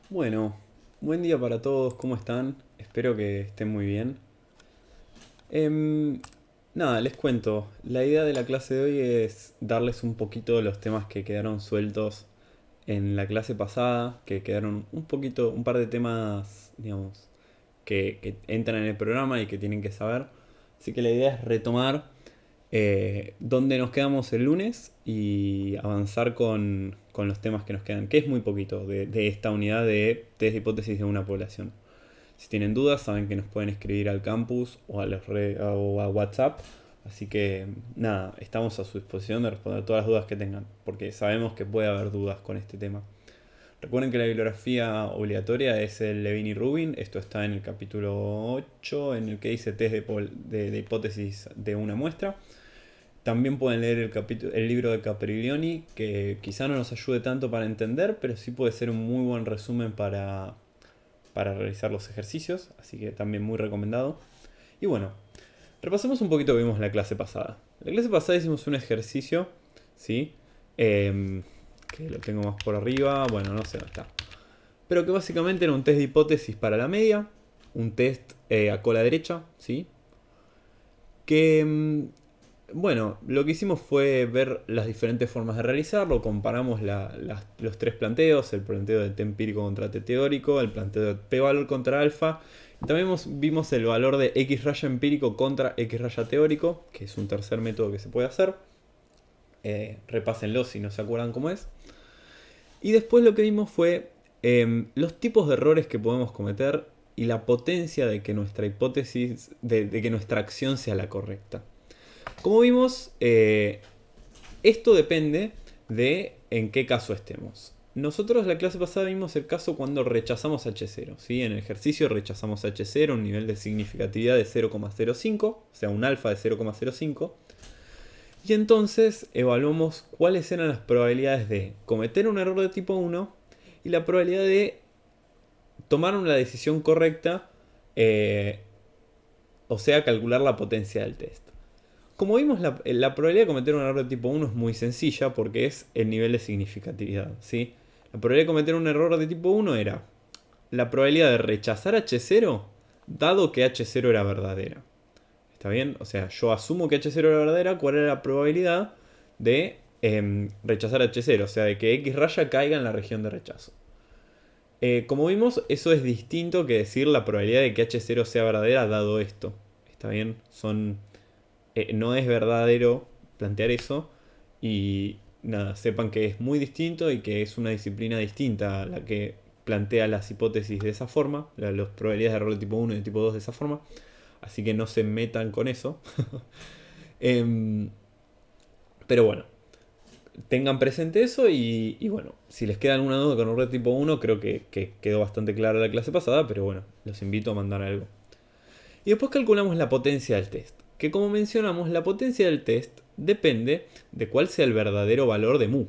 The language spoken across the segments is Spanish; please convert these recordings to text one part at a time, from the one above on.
Bueno, buen día para todos, ¿cómo están? Espero que estén muy bien. Em, Nada, les cuento. La idea de la clase de hoy es darles un poquito de los temas que quedaron sueltos en la clase pasada, que quedaron un poquito, un par de temas, digamos, que entran en el programa y que tienen que saber. Así que la idea es retomar donde nos quedamos el lunes y avanzar con los temas que nos quedan, que es muy poquito de esta unidad de test de hipótesis de una población. Si tienen dudas, saben que nos pueden escribir al campus o o a WhatsApp. Así que nada, estamos a su disposición de responder todas las dudas que tengan, porque sabemos que puede haber dudas con este tema. Recuerden que la bibliografía obligatoria es el Levine y Rubin. Esto está en el capítulo 8, en el que dice test de hipótesis de una muestra. También pueden leer el libro de Capriglioni, que quizá no nos ayude tanto para entender, pero sí puede ser un muy buen resumen para realizar los ejercicios, así que también muy recomendado. Y bueno, repasemos un poquito lo que vimos en la clase pasada. En la clase pasada hicimos un ejercicio, ¿sí? Que lo tengo más por arriba, bueno, no sé dónde está. Pero que básicamente era un test de hipótesis para la media, un test a cola derecha, ¿sí? Que bueno, lo que hicimos fue ver las diferentes formas de realizarlo, comparamos los tres planteos, el planteo de T empírico contra T teórico, el planteo de P valor contra alfa, y también vimos el valor de X raya empírico contra X raya teórico, que es un tercer método que se puede hacer. Repásenlo si no se acuerdan cómo es. Y después lo que vimos fue los tipos de errores que podemos cometer y la potencia de que nuestra hipótesis, de que nuestra acción sea la correcta. Como vimos, esto depende de en qué caso estemos. Nosotros en la clase pasada vimos el caso cuando rechazamos H0. ¿Sí? En el ejercicio rechazamos H0, un nivel de significatividad de 0,05, o sea, un alfa de 0,05. Y entonces evaluamos cuáles eran las probabilidades de cometer un error de tipo 1 y la probabilidad de tomar una decisión correcta, o sea, calcular la potencia del test. Como vimos, la probabilidad de cometer un error de tipo 1 es muy sencilla porque es el nivel de significatividad. ¿Sí? La probabilidad de cometer un error de tipo 1 era la probabilidad de rechazar H0 dado que H0 era verdadera. ¿Está bien? O sea, yo asumo que H0 era verdadera, ¿cuál era la probabilidad de rechazar H0? O sea, de que X raya caiga en la región de rechazo. Como vimos, eso es distinto que decir la probabilidad de que H0 sea verdadera dado esto. ¿Está bien? No es verdadero plantear eso. Y nada, sepan que es muy distinto y que es una disciplina distinta a la que plantea las hipótesis de esa forma, las probabilidades de error de tipo 1 y de tipo 2 de esa forma. Así que no se metan con eso. Em, pero bueno, tengan presente eso y bueno, si les queda alguna duda con error de tipo 1, creo que quedó bastante clara la clase pasada, pero bueno, los invito a mandar algo. Y después calculamos la potencia del test. Que como mencionamos, la potencia del test depende de cuál sea el verdadero valor de mu.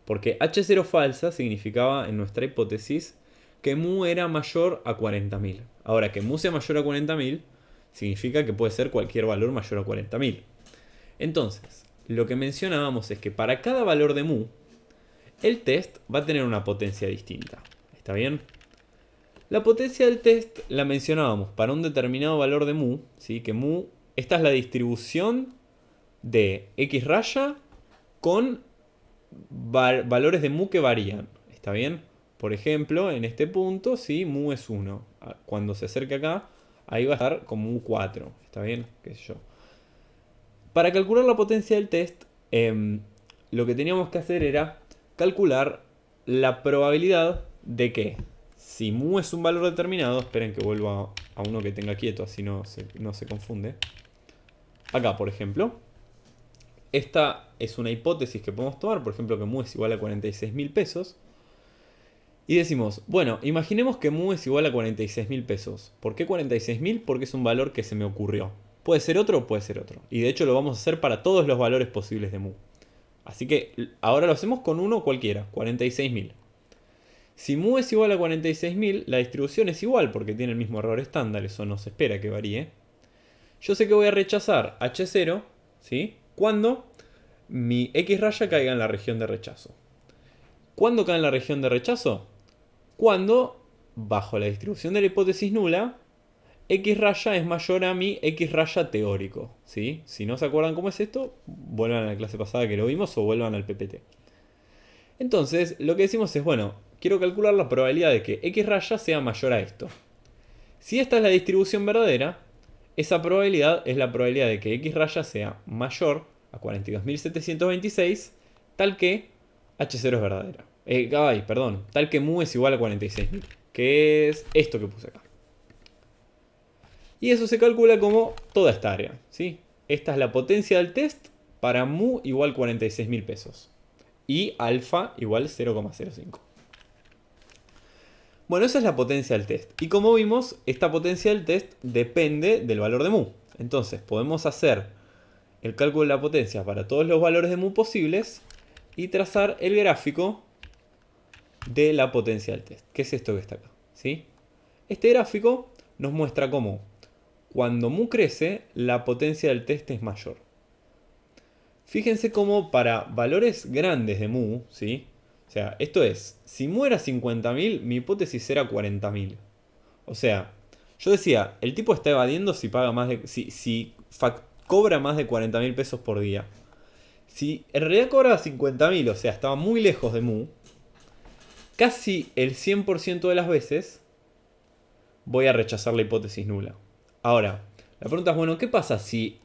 Porque H0 falsa significaba en nuestra hipótesis que mu era mayor a 40.000. Ahora, que mu sea mayor a 40.000 significa que puede ser cualquier valor mayor a 40.000. Entonces, lo que mencionábamos es que para cada valor de mu, el test va a tener una potencia distinta. ¿Está bien? La potencia del test la mencionábamos para un determinado valor de mu, ¿sí? Que mu, esta es la distribución de x raya con valores de mu que varían. ¿Está bien? Por ejemplo, en este punto, si mu es 1. Cuando se acerque acá, ahí va a estar como mu 4. ¿Está bien? ¿Qué sé yo? Para calcular la potencia del test, lo que teníamos que hacer era calcular la probabilidad de que si mu es un valor determinado, esperen que vuelva a uno que tenga quieto, así no se confunde. Acá, por ejemplo, esta es una hipótesis que podemos tomar, por ejemplo, que mu es igual a 46.000 pesos. Y decimos, bueno, imaginemos que mu es igual a 46.000 pesos. ¿Por qué 46.000? Porque es un valor que se me ocurrió. Puede ser otro o puede ser otro. Y de hecho lo vamos a hacer para todos los valores posibles de mu. Así que ahora lo hacemos con uno cualquiera, 46.000. Si mu es igual a 46.000, la distribución es igual porque tiene el mismo error estándar, eso no se espera que varíe. Yo sé que voy a rechazar H0, ¿sí? Cuando mi X raya caiga en la región de rechazo. ¿Cuándo cae en la región de rechazo? cuando, bajo la distribución de la hipótesis nula, X raya es mayor a mi X raya teórico. ¿Sí? Si no se acuerdan cómo es esto, vuelvan a la clase pasada que lo vimos o vuelvan al PPT. Entonces, lo que decimos es, bueno, quiero calcular la probabilidad de que X raya sea mayor a esto. Si esta es la distribución verdadera, esa probabilidad es la probabilidad de que X raya sea mayor a 42.726, tal que H0 es verdadera. Tal que mu es igual a 46.000, que es esto que puse acá. Y eso se calcula como toda esta área, ¿sí? Esta es la potencia del test para mu igual 46.000 pesos. Y alfa igual 0,05. Bueno, esa es la potencia del test. Y como vimos, esta potencia del test depende del valor de mu. Entonces, podemos hacer el cálculo de la potencia para todos los valores de mu posibles y trazar el gráfico de la potencia del test, que es esto que está acá, ¿sí? Este gráfico nos muestra cómo cuando mu crece, la potencia del test es mayor. Fíjense cómo para valores grandes de mu, ¿sí? O sea, esto es, si mu era 50.000, mi hipótesis era 40.000. O sea, yo decía, el tipo está evadiendo si paga más de, cobra más de 40.000 pesos por día. Si en realidad cobraba 50.000, o sea, estaba muy lejos de mu, casi el 100% de las veces voy a rechazar la hipótesis nula. Ahora, la pregunta es, bueno, ¿qué pasa si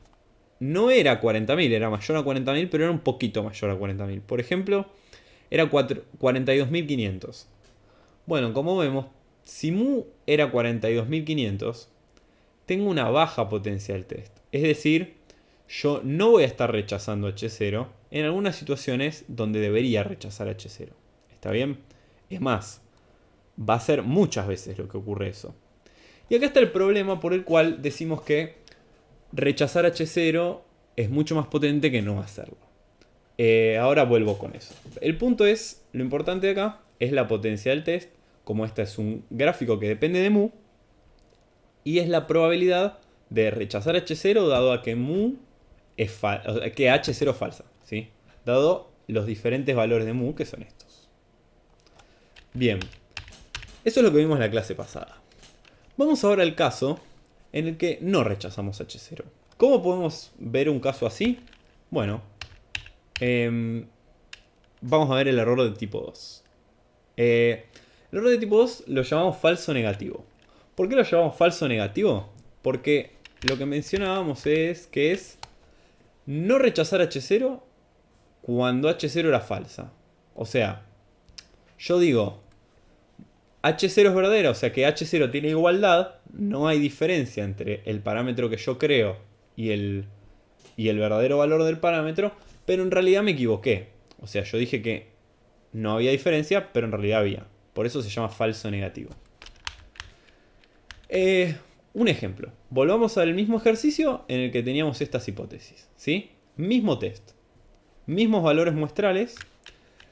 no era 40.000, era mayor a 40.000, pero era un poquito mayor a 40.000? Por ejemplo, era 42.500. Bueno, como vemos, si mu era 42.500, tengo una baja potencia del test. Es decir, yo no voy a estar rechazando H0 en algunas situaciones donde debería rechazar H0. ¿Está bien? Es más, va a ser muchas veces lo que ocurre eso. Y acá está el problema por el cual decimos que rechazar H0 es mucho más potente que no hacerlo. Ahora vuelvo con eso. El punto es, lo importante de acá es la potencia del test, como este es un gráfico que depende de mu, y es la probabilidad de rechazar H0 dado a que mu es que H0 es falsa, ¿sí? Dado los diferentes valores de mu que son estos. Bien, eso es lo que vimos en la clase pasada. Vamos ahora al caso en el que no rechazamos H0. ¿Cómo podemos ver un caso así? Bueno, vamos a ver el error de tipo 2. El error de tipo 2 lo llamamos falso negativo. ¿Por qué lo llamamos falso negativo? Porque lo que mencionábamos es que es no rechazar H0 cuando H0 era falsa. O sea, yo digo H0 es verdadera, o sea que H0 tiene igualdad, no hay diferencia entre el parámetro que yo creo y el verdadero valor del parámetro, pero en realidad me equivoqué. O sea, yo dije que no había diferencia, pero en realidad había. Por eso se llama falso negativo. Un ejemplo. Volvamos al mismo ejercicio en el que teníamos estas hipótesis, ¿sí? Mismo test. Mismos valores muestrales.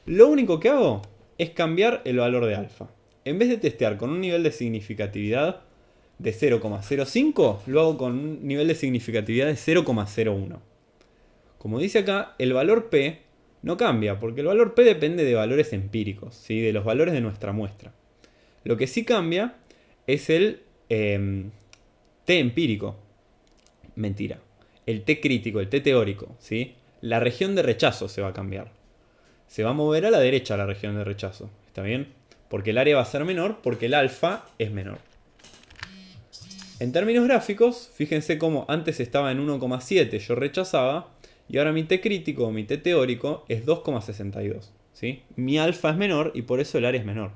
Lo único que hago es cambiar el valor de alfa. En vez de testear con un nivel de significatividad de 0,05, lo hago con un nivel de significatividad de 0,01. Como dice acá, el valor P no cambia, porque el valor P depende de valores empíricos, ¿sí? De los valores de nuestra muestra. Lo que sí cambia es el T empírico. Mentira. El T crítico, el T teórico, ¿sí? La región de rechazo se va a cambiar. Se va a mover a la derecha la región de rechazo. ¿Está bien? Porque el área va a ser menor, porque el alfa es menor. En términos gráficos, fíjense cómo antes estaba en 1,7, yo rechazaba, y ahora mi T crítico o mi T teórico es 2,62. ¿Sí? Mi alfa es menor y por eso el área es menor.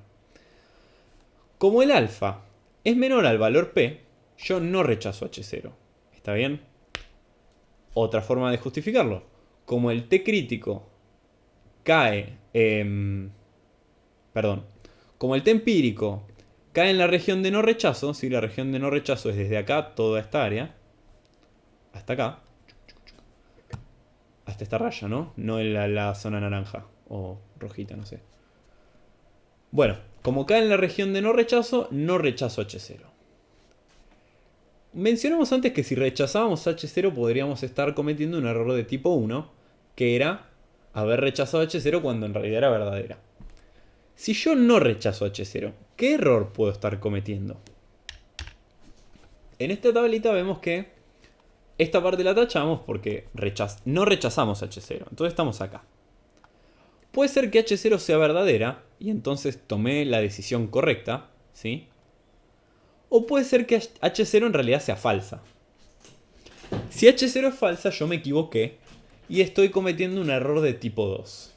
Como el alfa es menor al valor P, yo no rechazo H0. ¿Está bien? Otra forma de justificarlo. Como el T crítico cae... Como el T empírico cae en la región de no rechazo, si la región de no rechazo es desde acá, toda esta área, hasta acá, hasta esta raya, ¿no? No en la zona naranja o rojita, no sé. Bueno, como cae en la región de no rechazo H0. Mencionamos antes que si rechazábamos H0 podríamos estar cometiendo un error de tipo 1, que era haber rechazado H0 cuando en realidad era verdadera. Si yo no rechazo H0, ¿qué error puedo estar cometiendo? En esta tablita vemos que esta parte la tachamos porque no rechazamos H0. Entonces estamos acá. Puede ser que H0 sea verdadera y entonces tomé la decisión correcta, ¿sí? O puede ser que H0 en realidad sea falsa. Si H0 es falsa, yo me equivoqué y estoy cometiendo un error de tipo 2.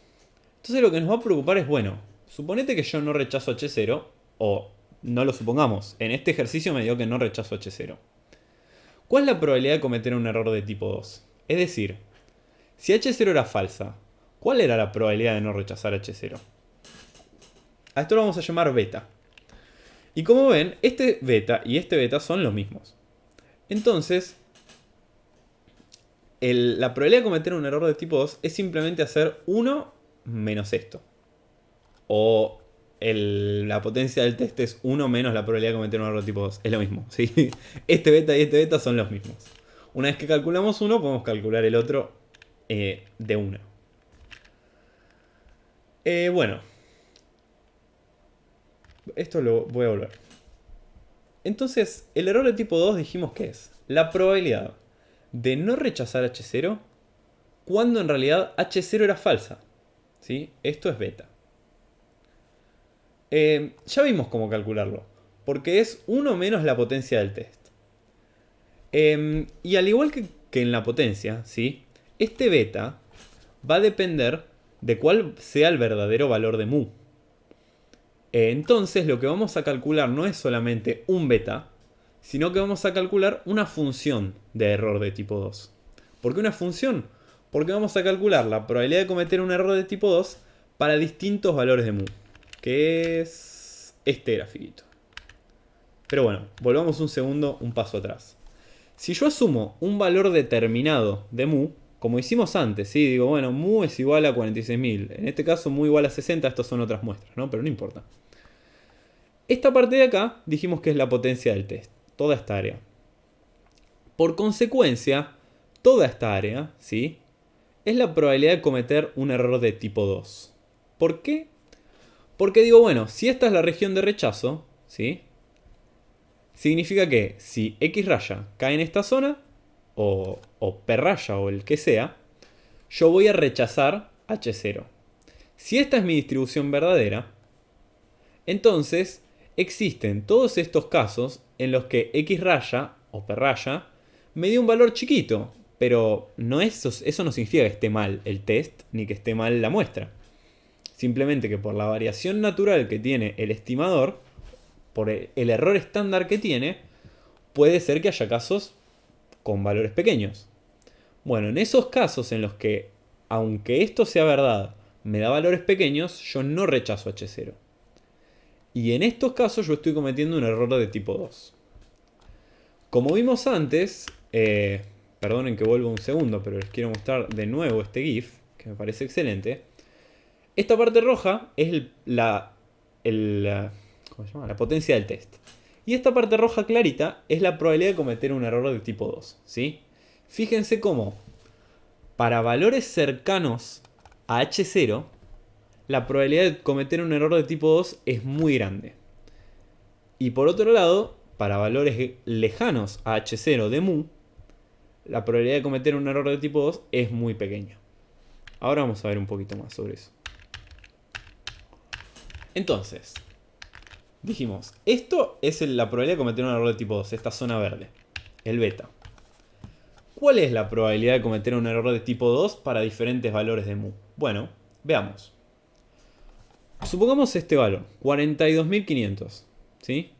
Entonces lo que nos va a preocupar es, bueno, suponete que yo no rechazo H0, o no lo supongamos, en este ejercicio me dio que no rechazo H0. ¿Cuál es la probabilidad de cometer un error de tipo 2? Es decir, si H0 era falsa, ¿cuál era la probabilidad de no rechazar H0? A esto lo vamos a llamar beta. Y como ven, este beta y este beta son los mismos. Entonces, la probabilidad de cometer un error de tipo 2 es simplemente hacer 1 menos esto. O la potencia del test es 1 menos la probabilidad de cometer un error de tipo 2. Es lo mismo, ¿sí? Este beta y este beta son los mismos. Una vez que calculamos uno, podemos calcular el otro de una. Bueno. Esto lo voy a volver. Entonces, el error de tipo 2 dijimos que es la probabilidad de no rechazar H0 cuando en realidad H0 era falsa. ¿Sí? Esto es beta. Ya vimos cómo calcularlo, porque es 1 menos la potencia del test. Y al igual que en la potencia, ¿sí? Este beta va a depender de cuál sea el verdadero valor de mu. Entonces lo que vamos a calcular no es solamente un beta, sino que vamos a calcular una función de error de tipo 2. ¿Por qué una función? Porque vamos a calcular la probabilidad de cometer un error de tipo 2 para distintos valores de mu, que es este grafiquito. Pero bueno, volvamos un segundo, un paso atrás. Si yo asumo un valor determinado de mu, como hicimos antes, ¿sí? Digo, bueno, mu es igual a 46.000. En este caso, mu igual a 60, estas son otras muestras, ¿no? Pero no importa. Esta parte de acá dijimos que es la potencia del test, toda esta área. Por consecuencia, toda esta área, ¿sí? Es la probabilidad de cometer un error de tipo 2. ¿Por qué? Porque digo, bueno, si esta es la región de rechazo, ¿sí? Significa que si X raya cae en esta zona, o P raya o el que sea, yo voy a rechazar H0. Si esta es mi distribución verdadera, entonces existen todos estos casos en los que X raya o P raya me dio un valor chiquito, pero eso no significa que esté mal el test ni que esté mal la muestra. Simplemente que por la variación natural que tiene el estimador, por el error estándar que tiene, puede ser que haya casos con valores pequeños. Bueno, en esos casos en los que, aunque esto sea verdad, me da valores pequeños, yo no rechazo H0. Y en estos casos yo estoy cometiendo un error de tipo 2. Como vimos antes, perdonen que vuelvo un segundo, pero les quiero mostrar de nuevo este GIF, que me parece excelente. Esta parte roja es la potencia del test. Y esta parte roja clarita es la probabilidad de cometer un error de tipo 2. ¿Sí? Fíjense cómo para valores cercanos a H0, la probabilidad de cometer un error de tipo 2 es muy grande. Y por otro lado, para valores lejanos a H0 de mu, la probabilidad de cometer un error de tipo 2 es muy pequeña. Ahora vamos a ver un poquito más sobre eso. Entonces, dijimos, esto es la probabilidad de cometer un error de tipo 2, esta zona verde, el beta. ¿Cuál es la probabilidad de cometer un error de tipo 2 para diferentes valores de mu? Bueno, veamos. Supongamos este valor, 42.500, ¿sí?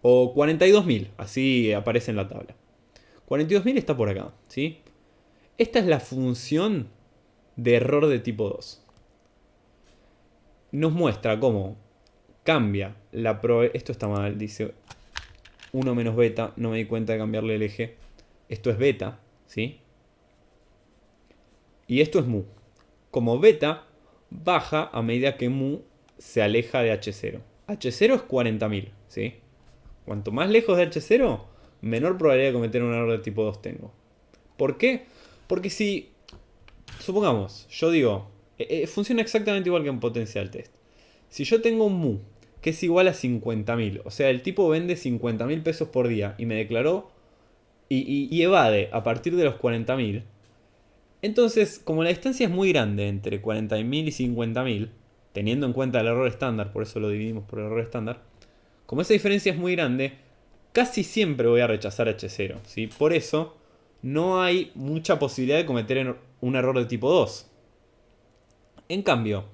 O 42.000, así aparece en la tabla. 42.000 está por acá, ¿sí? Esta es la función de error de tipo 2. Nos muestra cómo cambia la probabilidad. Esto está mal, dice 1 menos beta, no me di cuenta de cambiarle el eje. Esto es beta, ¿sí? Y esto es mu. Como beta baja a medida que mu se aleja de H0. H0 es 40.000, ¿sí? Cuanto más lejos de H0, menor probabilidad de cometer un error de tipo 2 tengo. ¿Por qué? Porque si, supongamos, yo digo, funciona exactamente igual que en potencia del test. Si yo tengo un mu que es igual a 50.000, o sea, el tipo vende 50.000 pesos por día y me declaró y evade a partir de los 40.000, entonces, como la distancia es muy grande entre 40.000 y 50.000, teniendo en cuenta el error estándar, por eso lo dividimos por el error estándar, como esa diferencia es muy grande, casi siempre voy a rechazar H0, ¿sí? Por eso no hay mucha posibilidad de cometer un error de tipo 2. En cambio,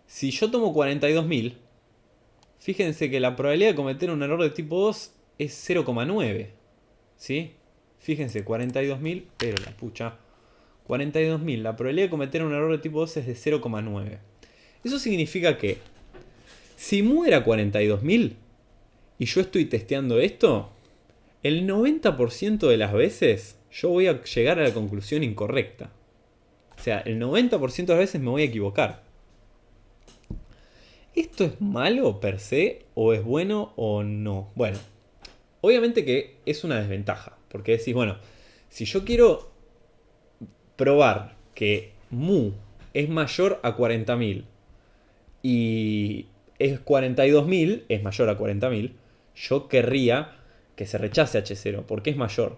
si yo tomo 42.000, fíjense que la probabilidad de cometer un error de tipo 2 es 0,9. ¿Sí? Fíjense, 42.000, pero la pucha. 42.000, la probabilidad de cometer un error de tipo 2 es de 0,9. Eso significa que si mu era 42.000 y yo estoy testeando esto, el 90% de las veces yo voy a llegar a la conclusión incorrecta. O sea, el 90% de las veces me voy a equivocar. ¿Esto es malo per se o es bueno o no? Bueno, obviamente que es una desventaja, porque decís, bueno, si yo quiero probar que mu es mayor a 40.000 y es 42.000 es mayor a 40.000, yo querría que se rechace H0 porque es mayor.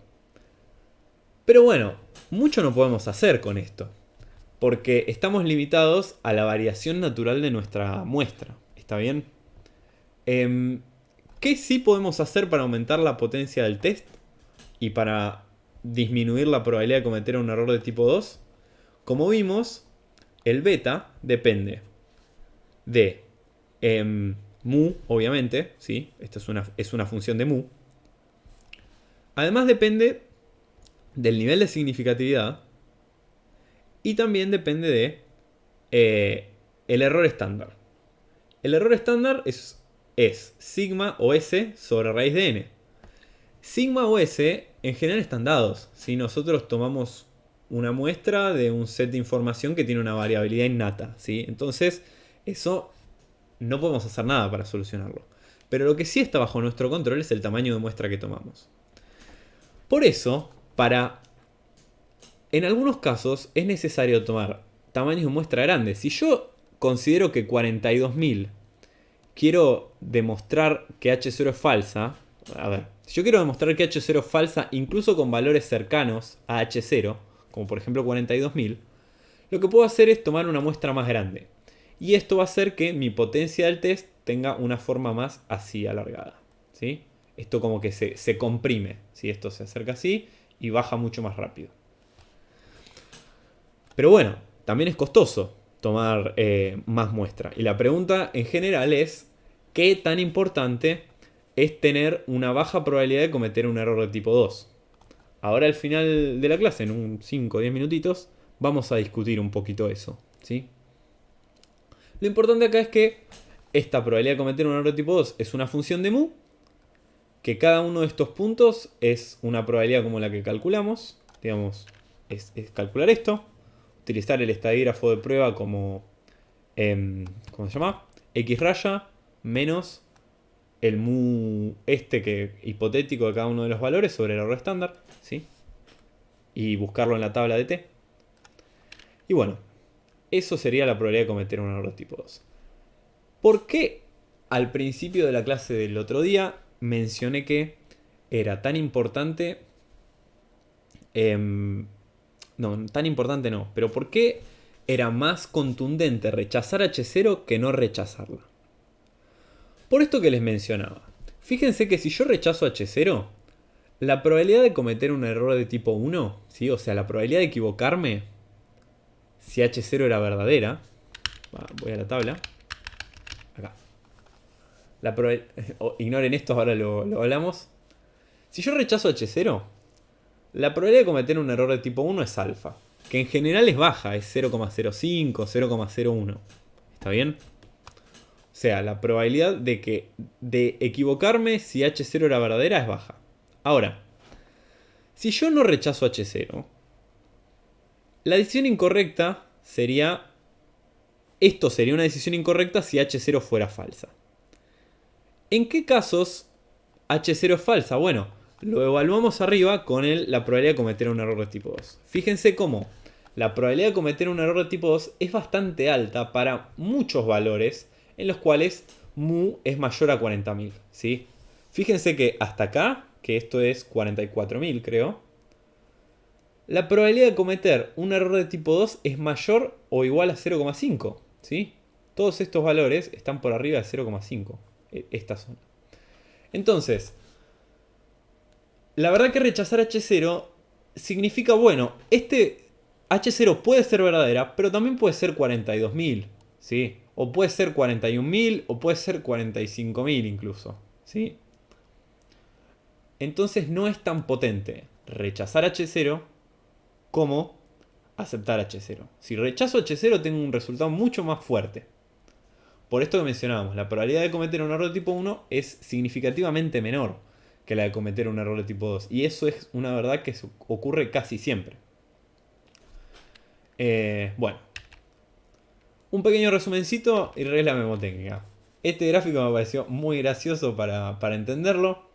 Pero bueno, mucho no podemos hacer con esto, porque estamos limitados a la variación natural de nuestra muestra. ¿Está bien? ¿Qué sí podemos hacer para aumentar la potencia del test y para disminuir la probabilidad de cometer un error de tipo 2? Como vimos, el beta depende de mu, obviamente, ¿sí? Esto es una función de mu. Además depende del nivel de significatividad y también depende de el error estándar. El error estándar es sigma o s sobre raíz de n. Sigma o s en general están dados. Si nosotros tomamos una muestra de un set de información que tiene una variabilidad innata, ¿sí? Entonces, eso no podemos hacer nada para solucionarlo. Pero lo que sí está bajo nuestro control es el tamaño de muestra que tomamos. Por eso, en algunos casos es necesario tomar tamaños de muestra grandes. Si yo considero que 42.000 quiero demostrar que H0 es falsa, a ver, si yo quiero demostrar que H0 es falsa incluso con valores cercanos a H0, como por ejemplo 42.000, lo que puedo hacer es tomar una muestra más grande. Y esto va a hacer que mi potencia del test tenga una forma más así alargada, ¿sí? Esto como que se comprime, ¿sí? Esto se acerca así y baja mucho más rápido. Pero bueno, también es costoso tomar más muestra. Y la pregunta en general es, ¿qué tan importante es tener una baja probabilidad de cometer un error de tipo 2? Ahora al final de la clase, en un 5 o 10 minutitos, vamos a discutir un poquito eso, ¿sí? Lo importante acá es que esta probabilidad de cometer un error de tipo 2 es una función de mu, que cada uno de estos puntos es una probabilidad como la que calculamos, digamos, es calcular esto, utilizar el estadígrafo de prueba como, ¿cómo se llama? X raya menos el mu hipotético de cada uno de los valores sobre el error estándar, ¿sí? Y buscarlo en la tabla de t. Y bueno, eso sería la probabilidad de cometer un error de tipo 2. ¿Por qué al principio de la clase del otro día mencioné que era tan importante? No, tan importante no, pero ¿por qué era más contundente rechazar H0 que no rechazarla? Por esto que les mencionaba. Fíjense que si yo rechazo H0, la probabilidad de cometer un error de tipo 1, ¿sí? O sea, la probabilidad de equivocarme si H0 era verdadera, voy a la tabla, acá. Ignoren esto, ahora lo hablamos. Si yo rechazo H0, la probabilidad de cometer un error de tipo 1 es alfa, que en general es baja, es 0,05, 0,01. ¿Está bien? O sea, la probabilidad de equivocarme si H0 era verdadera es baja. Ahora, si yo no rechazo H0, la decisión incorrecta sería... Esto sería una decisión incorrecta si H0 fuera falsa. ¿En qué casos H0 es falsa? Bueno, lo evaluamos arriba con la probabilidad de cometer un error de tipo 2. Fíjense cómo la probabilidad de cometer un error de tipo 2 es bastante alta para muchos valores en los cuales mu es mayor a 40.000, ¿sí? Fíjense que hasta acá, que esto es 44.000 creo, la probabilidad de cometer un error de tipo 2 es mayor o igual a 0,5, ¿sí? Todos estos valores están por arriba de 0,5, esta zona. Entonces, la verdad que rechazar H0 significa, bueno, este H0 puede ser verdadera, pero también puede ser 42.000, ¿sí? O puede ser 41.000, o puede ser 45.000 incluso, ¿sí? Entonces no es tan potente rechazar H0 como aceptar H0. Si rechazo H0 tengo un resultado mucho más fuerte. Por esto que mencionábamos, la probabilidad de cometer un error de tipo 1 es significativamente menor que la de cometer un error de tipo 2. Y eso es una verdad que ocurre casi siempre. Bueno, un pequeño resumencito y regla memotécnica. Este gráfico me pareció muy gracioso para entenderlo.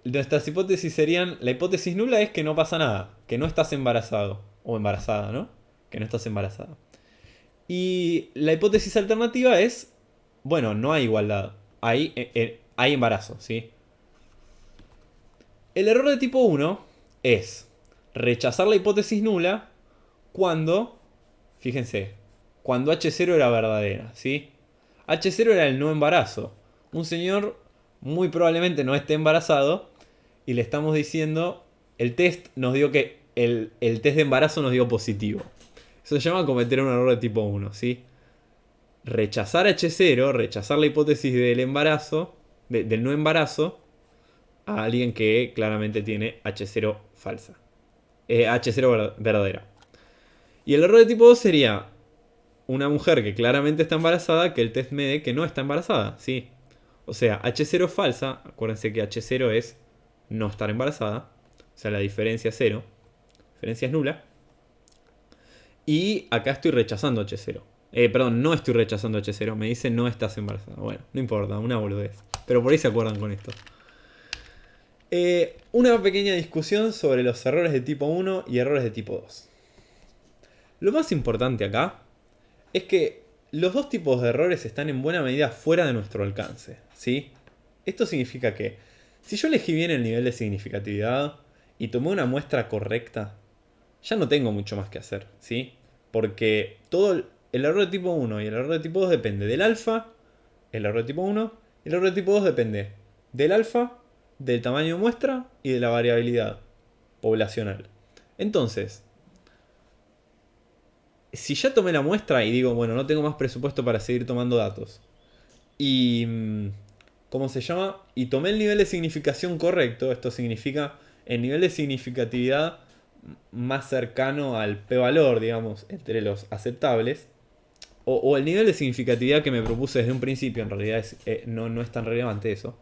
Nuestras hipótesis serían, la hipótesis nula es que no pasa nada, que no estás embarazado, o embarazada, ¿no? Que no estás embarazada. Y la hipótesis alternativa es, bueno, no hay igualdad, hay embarazo, ¿sí? El error de tipo 1 es rechazar la hipótesis nula cuando, fíjense, cuando H0 era verdadera, ¿sí? H0 era el no embarazo. Un señor muy probablemente no esté embarazado y le estamos diciendo, el test nos dio que el test de embarazo nos dio positivo. Eso se llama cometer un error de tipo 1, ¿sí? Rechazar H0, rechazar la hipótesis del embarazo, del no embarazo, a alguien que claramente tiene H0 falsa. H0 verdadera. Y el error de tipo 2 sería una mujer que claramente está embarazada, que el test me dé que no está embarazada, ¿sí? O sea, H0 falsa, acuérdense que H0 es no estar embarazada, o sea, la diferencia es 0, la diferencia es nula. Y acá estoy rechazando H0. Perdón, no estoy rechazando H0, me dice no estás embarazada. Bueno, no importa, una boludez. Pero por ahí se acuerdan con esto. Una pequeña discusión sobre los errores de tipo 1 y errores de tipo 2. Lo más importante acá es que los dos tipos de errores están en buena medida fuera de nuestro alcance, ¿sí? Esto significa que si yo elegí bien el nivel de significatividad y tomé una muestra correcta, ya no tengo mucho más que hacer, ¿sí? Porque todo el error de tipo 1 y el error de tipo 2 depende del alfa, el error de tipo 1, y el error de tipo 2 depende del alfa, del tamaño de muestra y de la variabilidad poblacional. Entonces, si ya tomé la muestra y digo, bueno, no tengo más presupuesto para seguir tomando datos, y ¿cómo se llama? Y tomé el nivel de significación correcto, esto significa el nivel de significatividad más cercano al p-valor, digamos, entre los aceptables, o el nivel de significatividad que me propuse desde un principio, en realidad no es tan relevante eso.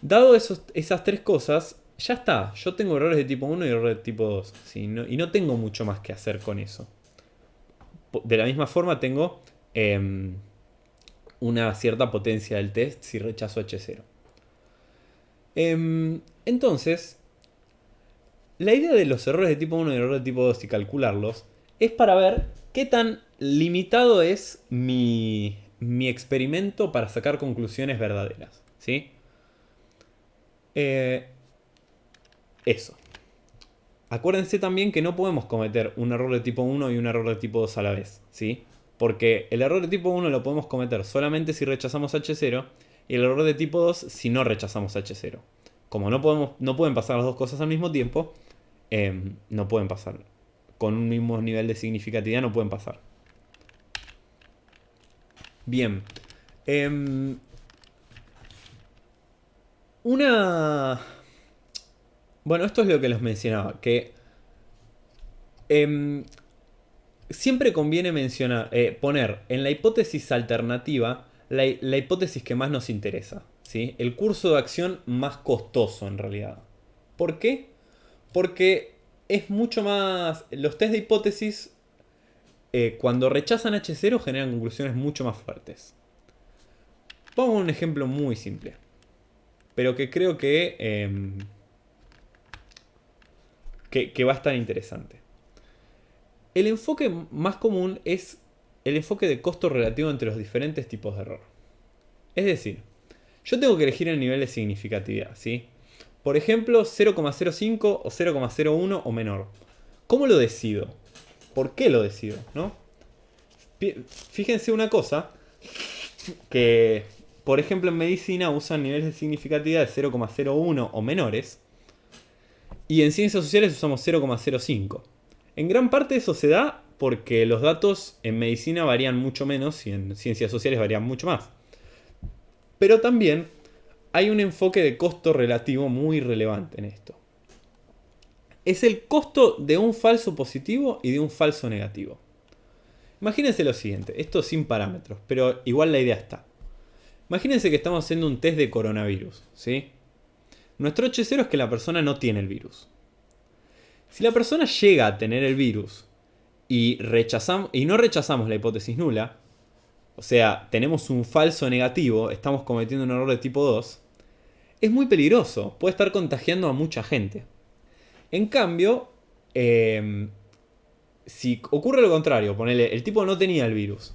Dado esas tres cosas, ya está, yo tengo errores de tipo 1 y errores de tipo 2, ¿sí? Y no tengo mucho más que hacer con eso. De la misma forma tengo una cierta potencia del test si rechazo H0. Entonces, la idea de los errores de tipo 1 y errores de tipo 2 y calcularlos es para ver qué tan limitado es mi experimento para sacar conclusiones verdaderas, ¿sí? Eso. Acuérdense también que no podemos cometer un error de tipo 1 y un error de tipo 2 a la vez, ¿sí? Porque el error de tipo 1 lo podemos cometer solamente si rechazamos H0 y el error de tipo 2 si no rechazamos H0. Como no pueden pasar las dos cosas al mismo tiempo, no pueden pasar. Con un mismo nivel de significatividad no pueden pasar. Bien. Bueno, esto es lo que les mencionaba, que siempre conviene poner en la hipótesis alternativa la hipótesis que más nos interesa, ¿sí? El curso de acción más costoso en realidad. ¿Por qué? Porque es mucho más... Los test de hipótesis, cuando rechazan H0, generan conclusiones mucho más fuertes. Pongo un ejemplo muy simple, pero que creo que va a estar interesante. El enfoque más común es el enfoque de costo relativo entre los diferentes tipos de error. Es decir, yo tengo que elegir el nivel de significatividad, ¿sí? Por ejemplo, 0,05 o 0,01 o menor. ¿Cómo lo decido? ¿Por qué lo decido? ¿No? Fíjense una cosa, que por ejemplo en medicina usan niveles de significatividad de 0,01 o menores, y en ciencias sociales usamos 0,05. En gran parte eso se da porque los datos en medicina varían mucho menos y en ciencias sociales varían mucho más. Pero también hay un enfoque de costo relativo muy relevante en esto. Es el costo de un falso positivo y de un falso negativo. Imagínense lo siguiente, esto sin parámetros, pero igual la idea está. Imagínense que estamos haciendo un test de coronavirus, ¿sí? Nuestro H0 es que la persona no tiene el virus. Si la persona llega a tener el virus y no rechazamos la hipótesis nula, o sea, tenemos un falso negativo, estamos cometiendo un error de tipo 2, es muy peligroso, puede estar contagiando a mucha gente. En cambio, si ocurre lo contrario, ponele, el tipo no tenía el virus,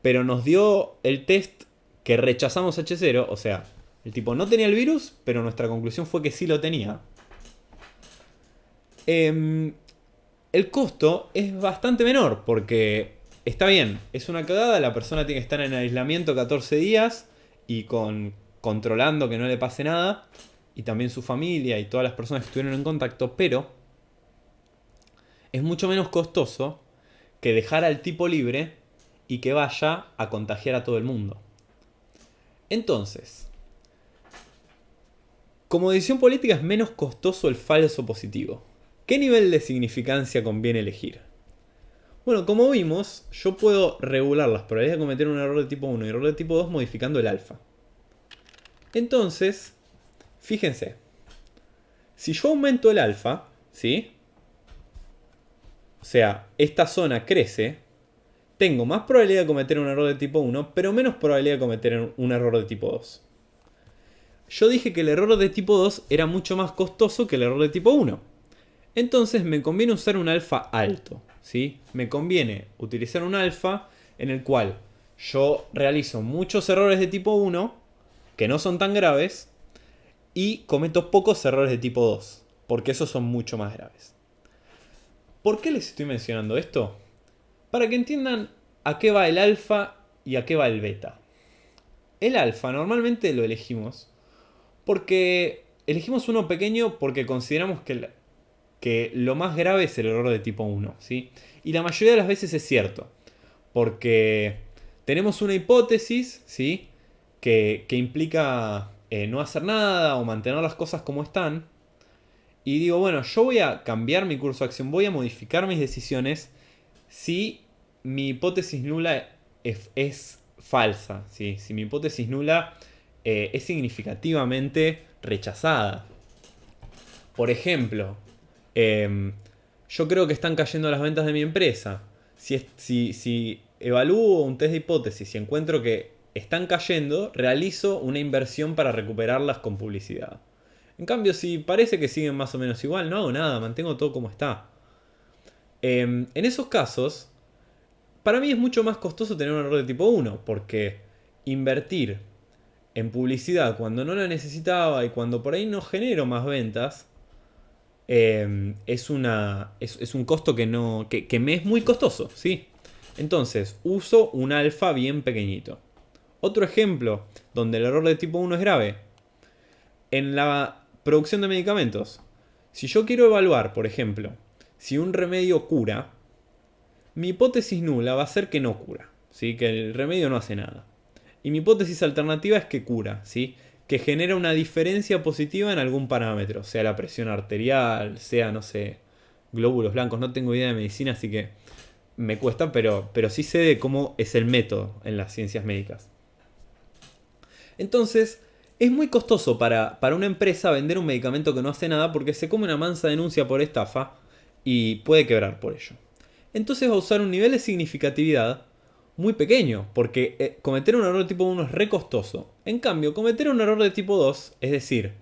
pero nos dio el test que rechazamos H0, o sea, el tipo no tenía el virus, pero nuestra conclusión fue que sí lo tenía. El costo es bastante menor, porque está bien, es una cagada, la persona tiene que estar en aislamiento 14 días y controlando que no le pase nada, y también su familia y todas las personas que estuvieron en contacto, pero es mucho menos costoso que dejar al tipo libre y que vaya a contagiar a todo el mundo. Entonces, como decisión política es menos costoso el falso positivo. ¿Qué nivel de significancia conviene elegir? Bueno, como vimos, yo puedo regular las probabilidades de cometer un error de tipo 1 y error de tipo 2 modificando el alfa. Entonces, fíjense, si yo aumento el alfa, ¿sí? O sea, esta zona crece, tengo más probabilidad de cometer un error de tipo 1, pero menos probabilidad de cometer un error de tipo 2. Yo dije que el error de tipo 2 era mucho más costoso que el error de tipo 1. Entonces me conviene usar un alfa alto, ¿sí? Me conviene utilizar un alfa en el cual yo realizo muchos errores de tipo 1, que no son tan graves, y cometo pocos errores de tipo 2, porque esos son mucho más graves. ¿Por qué les estoy mencionando esto? Para que entiendan a qué va el alfa y a qué va el beta. El alfa normalmente lo elegimos porque elegimos uno pequeño porque consideramos que lo más grave es el error de tipo 1, ¿sí? Y la mayoría de las veces es cierto, porque tenemos una hipótesis, ¿sí? que implica no hacer nada o mantener las cosas como están. Y digo, bueno, yo voy a cambiar mi curso de acción, voy a modificar mis decisiones si mi hipótesis nula es falsa, ¿sí? Si mi hipótesis nula es significativamente rechazada. Por ejemplo, yo creo que están cayendo las ventas de mi empresa. Si evalúo un test de hipótesis y encuentro que están cayendo, realizo una inversión para recuperarlas con publicidad. En cambio, si parece que siguen más o menos igual, no hago nada, mantengo todo como está. En esos casos, para mí es mucho más costoso tener un error de tipo 1, porque invertir en publicidad cuando no la necesitaba y cuando por ahí no genero más ventas, es un costo que me es muy costoso, ¿sí? Entonces, uso un alfa bien pequeñito. Otro ejemplo donde el error de tipo 1 es grave. En la producción de medicamentos. Si yo quiero evaluar, por ejemplo, si un remedio cura, mi hipótesis nula va a ser que no cura, ¿sí? Que el remedio no hace nada. Y mi hipótesis alternativa es que cura, ¿sí? Que genera una diferencia positiva en algún parámetro, sea la presión arterial, sea, no sé, glóbulos blancos. No tengo idea de medicina, así que me cuesta, pero sí sé de cómo es el método en las ciencias médicas. Entonces, es muy costoso para una empresa vender un medicamento que no hace nada porque se come una mansa denuncia por estafa y puede quebrar por ello. Entonces va a usar un nivel de significatividad muy pequeño, porque cometer un error de tipo 1 es re costoso. En cambio, cometer un error de tipo 2, es decir,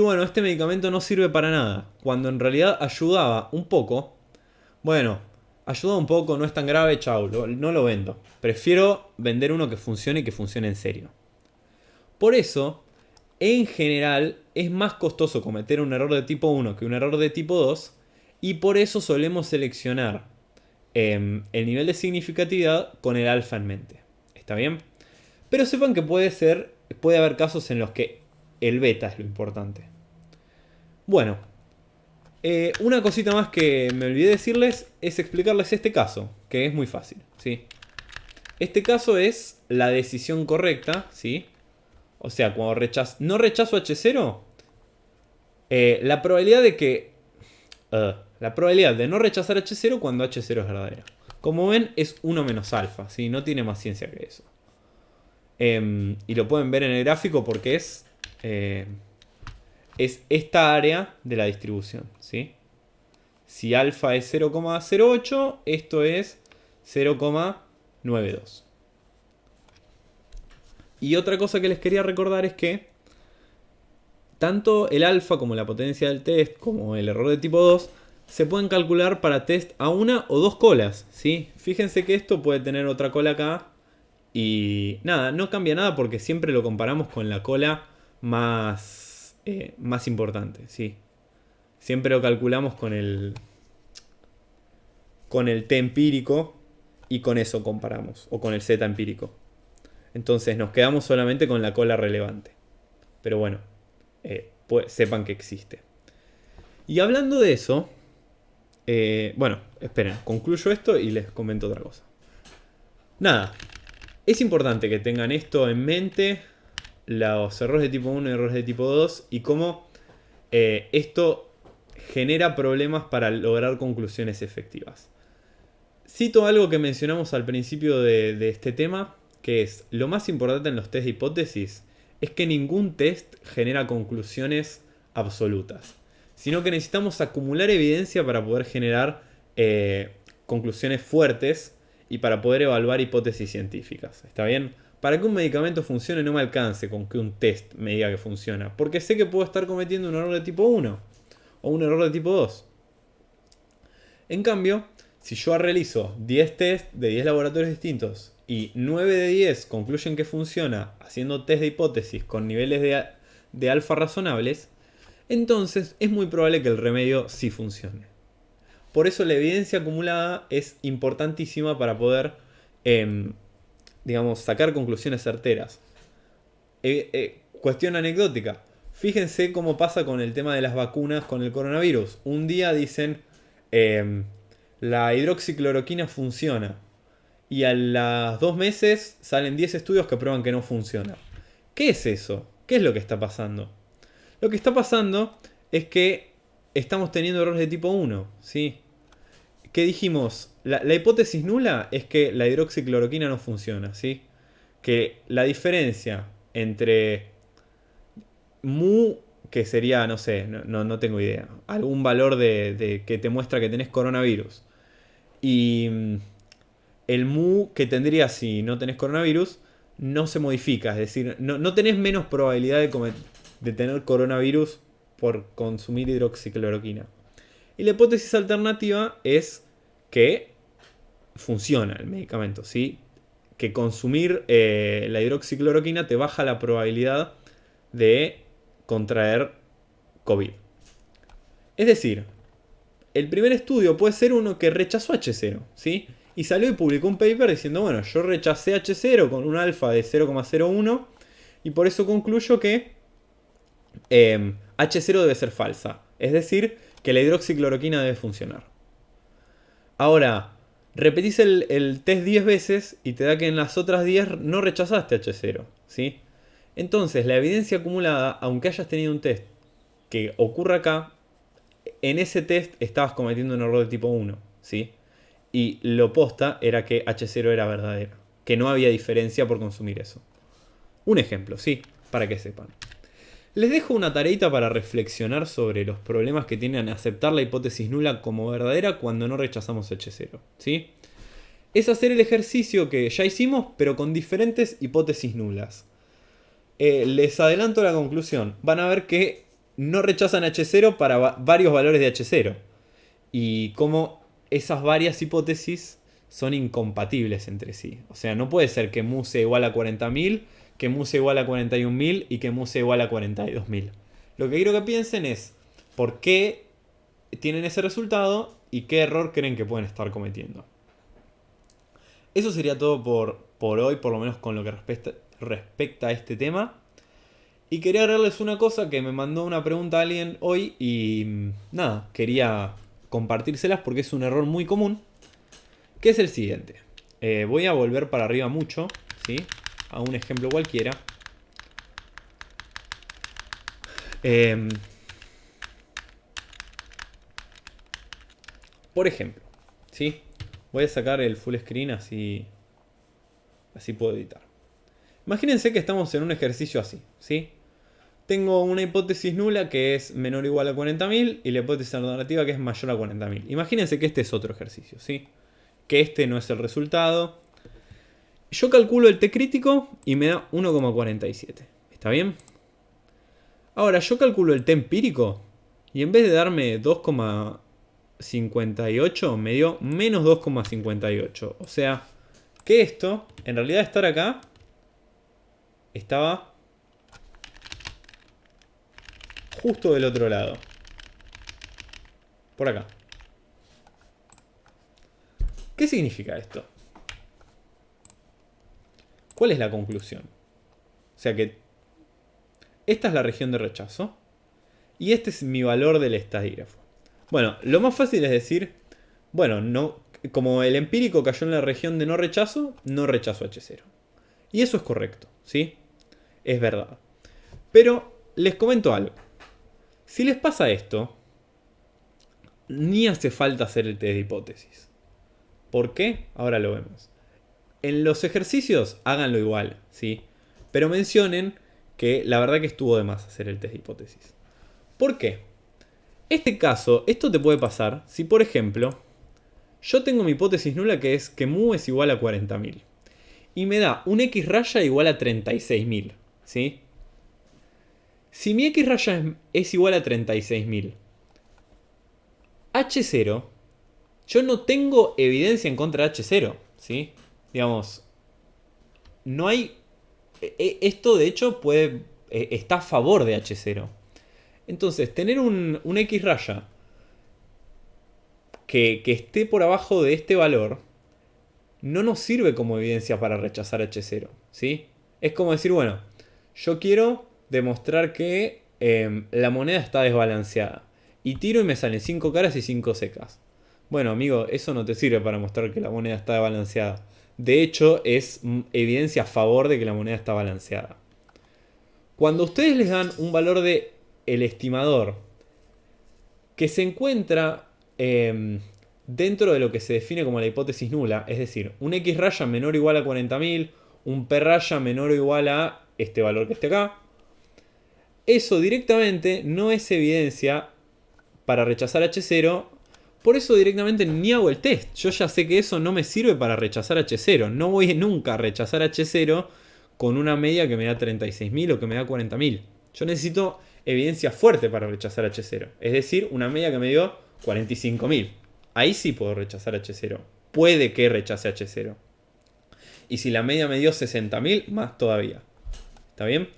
bueno, este medicamento no sirve para nada, cuando en realidad ayudaba un poco, bueno, ayuda un poco, no es tan grave, chau, no lo vendo. Prefiero vender uno que funcione y que funcione en serio. Por eso, en general, es más costoso cometer un error de tipo 1 que un error de tipo 2. Y por eso solemos seleccionar el nivel de significatividad con el alfa en mente. ¿Está bien? Pero sepan que puede haber casos en los que el beta es lo importante. Bueno, una cosita más que me olvidé decirles es explicarles este caso, que es muy fácil, ¿sí? Este caso es la decisión correcta, ¿sí? O sea, cuando no rechazo H0, la probabilidad de que... la probabilidad de no rechazar H0 cuando H0 es verdadera. Como ven, es 1 menos alfa, ¿sí? No tiene más ciencia que eso. Y lo pueden ver en el gráfico porque es esta área de la distribución, ¿sí? Si alfa es 0,08, esto es 0,92. Y otra cosa que les quería recordar es que tanto el alfa como la potencia del test, como el error de tipo 2, se pueden calcular para test a una o dos colas, ¿sí? Fíjense que esto puede tener otra cola acá. Y nada, no cambia nada porque siempre lo comparamos con la cola más importante, ¿sí? Siempre lo calculamos con el T empírico y con eso comparamos, o con el Z empírico. Entonces nos quedamos solamente con la cola relevante. Pero bueno, pues sepan que existe. Y hablando de eso, bueno, esperen, concluyo esto y les comento otra cosa. Nada, es importante que tengan esto en mente, los errores de tipo 1 y errores de tipo 2, y cómo esto genera problemas para lograr conclusiones efectivas. Cito algo que mencionamos al principio de este tema, que es lo más importante en los test de hipótesis, es que ningún test genera conclusiones absolutas, sino que necesitamos acumular evidencia para poder generar conclusiones fuertes y para poder evaluar hipótesis científicas. ¿Está bien? Para que un medicamento funcione no me alcance con que un test me diga que funciona, porque sé que puedo estar cometiendo un error de tipo 1 o un error de tipo 2. En cambio, si yo realizo 10 test de 10 laboratorios distintos y 9 de 10 concluyen que funciona haciendo test de hipótesis con niveles de alfa razonables, entonces es muy probable que el remedio sí funcione. Por eso la evidencia acumulada es importantísima para poder, digamos, sacar conclusiones certeras. Cuestión anecdótica. Fíjense cómo pasa con el tema de las vacunas con el coronavirus. Un día dicen la hidroxicloroquina funciona. Y a los 2 meses salen 10 estudios que prueban que no funciona. ¿Qué es eso? ¿Qué es lo que está pasando? Lo que está pasando es que estamos teniendo errores de tipo 1, ¿sí? ¿Qué dijimos? La hipótesis nula es que la hidroxicloroquina no funciona, ¿sí? Que la diferencia entre mu, que sería, no sé, no tengo idea, algún valor de que te muestra que tenés coronavirus, y el mu que tendrías si no tenés coronavirus, no se modifica. Es decir, no tenés menos probabilidad de tener coronavirus por consumir hidroxicloroquina. Y la hipótesis alternativa es que funciona el medicamento, ¿sí? Que consumir la hidroxicloroquina te baja la probabilidad de contraer COVID. Es decir, el primer estudio puede ser uno que rechazó H0, ¿sí? Y salió y publicó un paper diciendo, bueno, yo rechacé H0 con un alfa de 0,01 y por eso concluyo que H0 debe ser falsa. Es decir, que la hidroxicloroquina debe funcionar. Ahora, repetís el test 10 veces y te da que en las otras 10 no rechazaste H0, ¿sí? Entonces, la evidencia acumulada, aunque hayas tenido un test que ocurra acá, en ese test estabas cometiendo un error de tipo 1, ¿sí? Y lo posta era que H0 era verdadero, que no había diferencia por consumir eso. Un ejemplo, ¿sí? Para que sepan. Les dejo una tareita para reflexionar sobre los problemas que tienen aceptar la hipótesis nula como verdadera cuando no rechazamos H0, ¿sí? Es hacer el ejercicio que ya hicimos, pero con diferentes hipótesis nulas. Les adelanto la conclusión. Van a ver que no rechazan H0 para varios valores de H0. Y cómo esas varias hipótesis son incompatibles entre sí. O sea, no puede ser que mu sea igual a 40.000, que mu sea igual a 41.000 y que mu sea igual a 42.000. Lo que quiero que piensen es por qué tienen ese resultado y qué error creen que pueden estar cometiendo. Eso sería todo por hoy, por lo menos con lo que respecta a este tema. Y quería agregarles una cosa que me mandó una pregunta a alguien hoy y nada, quería compartírselas porque es un error muy común, que es el siguiente. Voy a volver para arriba mucho, ¿sí? A un ejemplo cualquiera. Por ejemplo, ¿sí? Voy a sacar el full screen así puedo editar. Imagínense que estamos en un ejercicio así, ¿sí? Tengo una hipótesis nula que es menor o igual a 40.000 y la hipótesis alternativa que es mayor a 40.000. Imagínense que este es otro ejercicio, ¿sí? Que este no es el resultado. Yo calculo el t crítico y me da 1,47. ¿Está bien? Ahora yo calculo el t empírico y en vez de darme 2,58 me dio menos 2,58. O sea que esto, en realidad estar acá, estaba justo del otro lado. Por acá. ¿Qué significa esto? ¿Cuál es la conclusión? O sea que esta es la región de rechazo y este es mi valor del estadígrafo. Bueno, lo más fácil es decir, bueno, no, como el empírico cayó en la región de no rechazo H0. Y eso es correcto, ¿sí? Es verdad. Pero les comento algo. Si les pasa esto, ni hace falta hacer el test de hipótesis. ¿Por qué? Ahora lo vemos. En los ejercicios háganlo igual, ¿sí? Pero mencionen que la verdad que estuvo de más hacer el test de hipótesis. ¿Por qué? Este caso, esto te puede pasar si, por ejemplo, yo tengo mi hipótesis nula que es que mu es igual a 40.000. Y me da un x raya igual a 36.000, ¿sí? Si mi x raya es igual a 36.000, H0, yo no tengo evidencia en contra de H0, ¿sí? Digamos, no hay... Esto de hecho está a favor de H0. Entonces, tener un X raya que esté por abajo de este valor no nos sirve como evidencia para rechazar H0, ¿sí? Es como decir, bueno, yo quiero demostrar que la moneda está desbalanceada. Y tiro y me salen 5 caras y 5 secas. Bueno, amigo, eso no te sirve para mostrar que la moneda está balanceada. De hecho, es evidencia a favor de que la moneda está balanceada. Cuando ustedes les dan un valor de el estimador que se encuentra dentro de lo que se define como la hipótesis nula, es decir, un X raya menor o igual a 40.000, un P raya menor o igual a este valor que esté acá, eso directamente no es evidencia para rechazar H0. Por eso directamente ni hago el test. Yo ya sé que eso no me sirve para rechazar H0. No voy nunca a rechazar H0 con una media que me da 36.000 o que me da 40.000. Yo necesito evidencia fuerte para rechazar H0. Es decir, una media que me dio 45.000. Ahí sí puedo rechazar H0. Puede que rechace H0. Y si la media me dio 60.000, más todavía. ¿Está bien?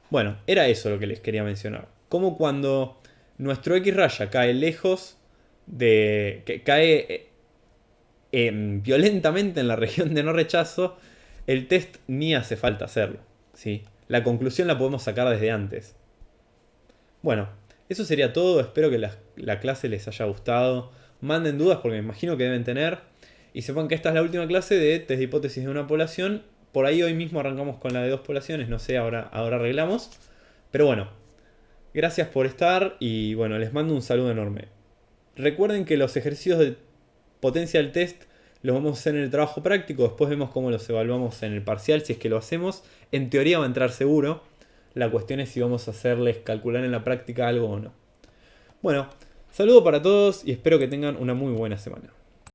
Bueno, era eso lo que les quería mencionar. Como cuando nuestro X raya cae lejos que cae violentamente en la región de no rechazo, el test ni hace falta hacerlo, ¿sí? La conclusión la podemos sacar desde antes. Bueno, eso sería todo. Espero que la clase les haya gustado. Manden dudas porque me imagino que deben tener. Y sepan que esta es la última clase de test de hipótesis de una población. Por ahí hoy mismo arrancamos con la de 2 poblaciones. No sé, ahora arreglamos. Pero bueno, gracias por estar y bueno, les mando un saludo enorme. Recuerden que los ejercicios de potencia del test los vamos a hacer en el trabajo práctico. Después vemos cómo los evaluamos en el parcial, si es que lo hacemos. En teoría va a entrar seguro. La cuestión es si vamos a hacerles calcular en la práctica algo o no. Bueno, saludo para todos y espero que tengan una muy buena semana.